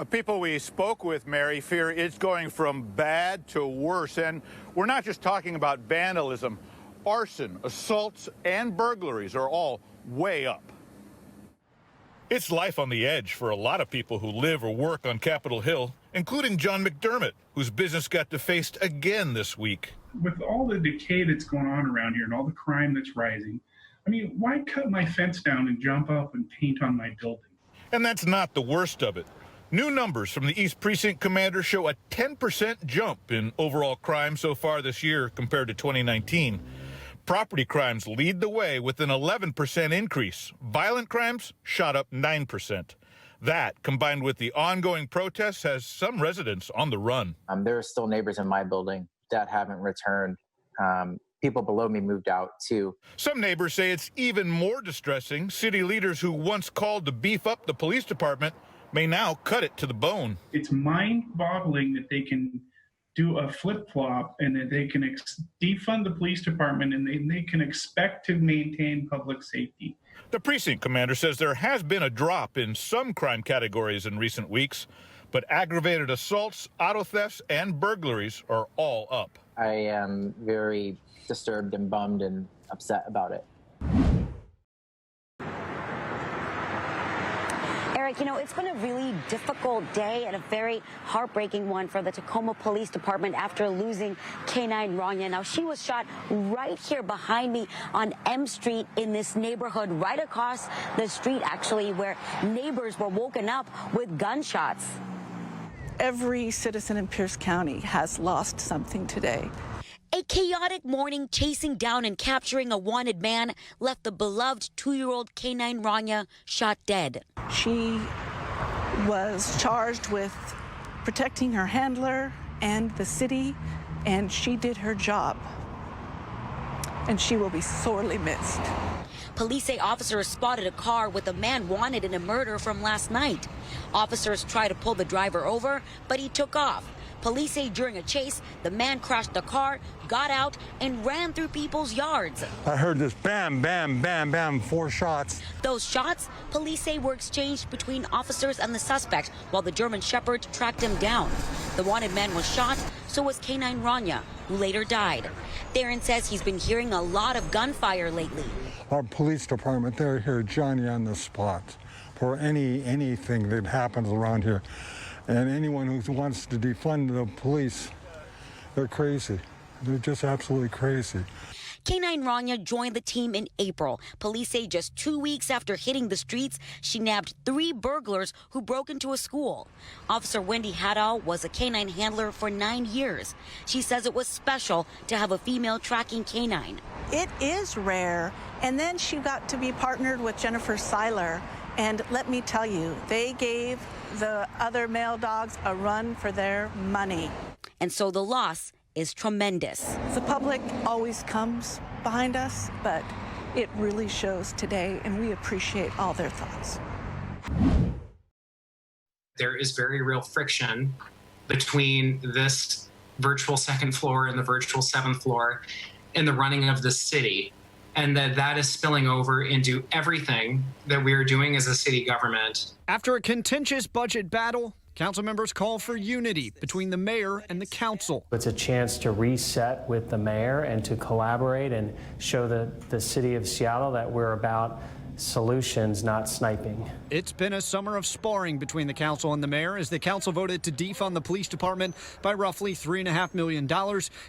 People we spoke with, Mary, fear it's going from bad to worse. And we're not just talking about vandalism. Arson, assaults, and burglaries are all way up. It's life on the edge for a lot of people who live or work on Capitol Hill, including John McDermott, whose business got defaced again this week. With all the decay that's going on around here and all the crime that's rising, I mean, why cut my fence down and jump up and paint on my building? And that's not the worst of it. New numbers from the East Precinct commander show a 10% jump in overall crime so far this year compared to 2019. Property crimes lead the way with an 11% increase. Violent crimes shot up 9%. That, combined with the ongoing protests, has some residents on the run. There are still neighbors in my building that haven't returned. People below me moved out, too. Some neighbors say it's even more distressing. City leaders who once called to beef up the police department may now cut it to the bone. It's mind-boggling that they can do a flip-flop and that they can defund the police department and they can expect to maintain public safety. The precinct commander says there has been a drop in some crime categories in recent weeks, but aggravated assaults, auto thefts, and burglaries are all up. I am very disturbed and bummed and upset about it. Eric, you know, it's been a really difficult day and a very heartbreaking one for the Tacoma Police Department after losing K9 Rania. Now, she was shot right here behind me on M Street in this neighborhood, right across the street, actually, where neighbors were woken up with gunshots. Every citizen in Pierce County has lost something today. A chaotic morning chasing down and capturing a wanted man left the beloved 2-year-old K9 Rania shot dead. She was charged with protecting her handler and the city, and she did her job. And she will be sorely missed. Police say officers spotted a car with a man wanted in a murder from last night. Officers tried to pull the driver over, but he took off. Police say during a chase, the man crashed the car, got out, and ran through people's yards. I heard this bam, bam, bam, bam, 4 shots. Those shots, police say, were exchanged between officers and the suspect while the German Shepherd tracked him down. The wanted man was shot, so was K9 Rania, who later died. Darren says he's been hearing a lot of gunfire lately. Our police department, they're here, Johnny on the spot for anything that happens around here. And anyone who wants to defund the police, they're crazy. They're just absolutely crazy. K9 Rania joined the team in April. Police say just 2 weeks after hitting the streets, she nabbed 3 burglars who broke into a school. Officer Wendy Haddow was a K9 handler for 9 years. She says it was special to have a female tracking K9. It is rare. And then she got to be partnered with Jennifer Seiler. And let me tell you, they gave the other male dogs a run for their money. And so the loss is tremendous. The public always comes behind us, but it really shows today, and we appreciate all their thoughts. There is very real friction between this virtual 2nd floor and the virtual 7th floor in the running of the city. And that is spilling over into everything that we are doing as a city government. After a contentious budget battle, council members call for unity between the mayor and the council. It's a chance to reset with the mayor and to collaborate and show the city of Seattle that we're about solutions, not sniping. It's been a summer of sparring between the council and the mayor as the council voted to defund the police department by roughly $3.5 million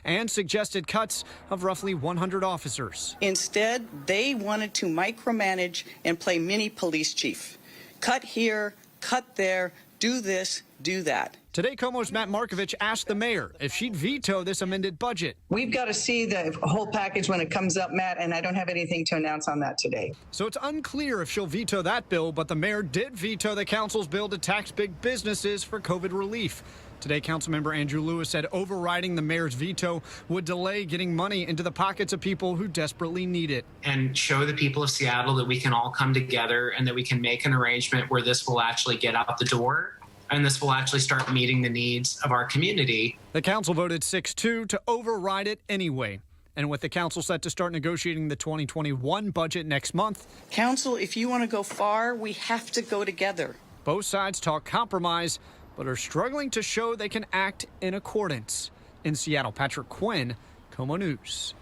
and suggested cuts of roughly 100 officers. Instead, they wanted to micromanage and play mini police chief. Cut here, cut there, do this, do that. Today, KOMO's Matt Markovich asked the mayor if she'd veto this amended budget. We've got to see the whole package when it comes up, Matt, and I don't have anything to announce on that today. So it's unclear if she'll veto that bill, but the mayor did veto the council's bill to tax big businesses for COVID relief. Today, Councilmember Andrew Lewis said overriding the mayor's veto would delay getting money into the pockets of people who desperately need it. And show the people of Seattle that we can all come together and that we can make an arrangement where this will actually get out the door and this will actually start meeting the needs of our community. The council voted 6-2 to override it anyway. And with the council set to start negotiating the 2021 budget next month. Council, if you want to go far, we have to go together. Both sides talk compromise, but are struggling to show they can act in accordance. In Seattle, Patrick Quinn, KOMO News.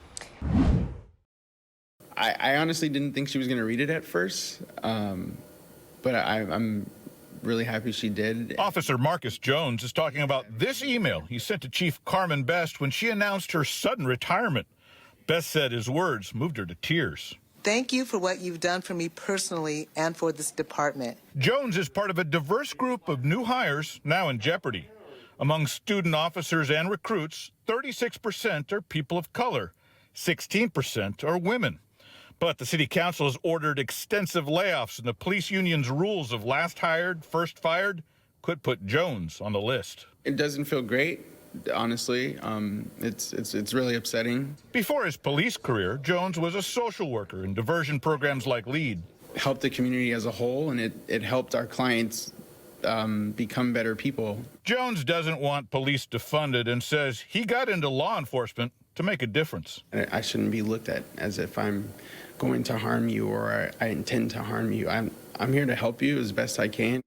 I honestly didn't think she was going to read it at first, but I'm really happy she did. Officer Marcus Jones is talking about this email he sent to Chief Carmen Best when she announced her sudden retirement. Best said his words moved her to tears. Thank you for what you've done for me personally and for this department. Jones is part of a diverse group of new hires now in jeopardy. Among student officers and recruits, 36% are people of color, 16% are women. But the city council has ordered extensive layoffs, and the police union's rules of last hired, first fired could put Jones on the list. It doesn't feel great, honestly. It's really upsetting. Before his police career, Jones was a social worker in diversion programs like LEAD. Helped the community as a whole, and it helped our clients become better people. Jones doesn't want police defunded and says he got into law enforcement to make a difference. I shouldn't be looked at as if I'm going to harm you or I intend to harm you. I'm here to help you as best I can.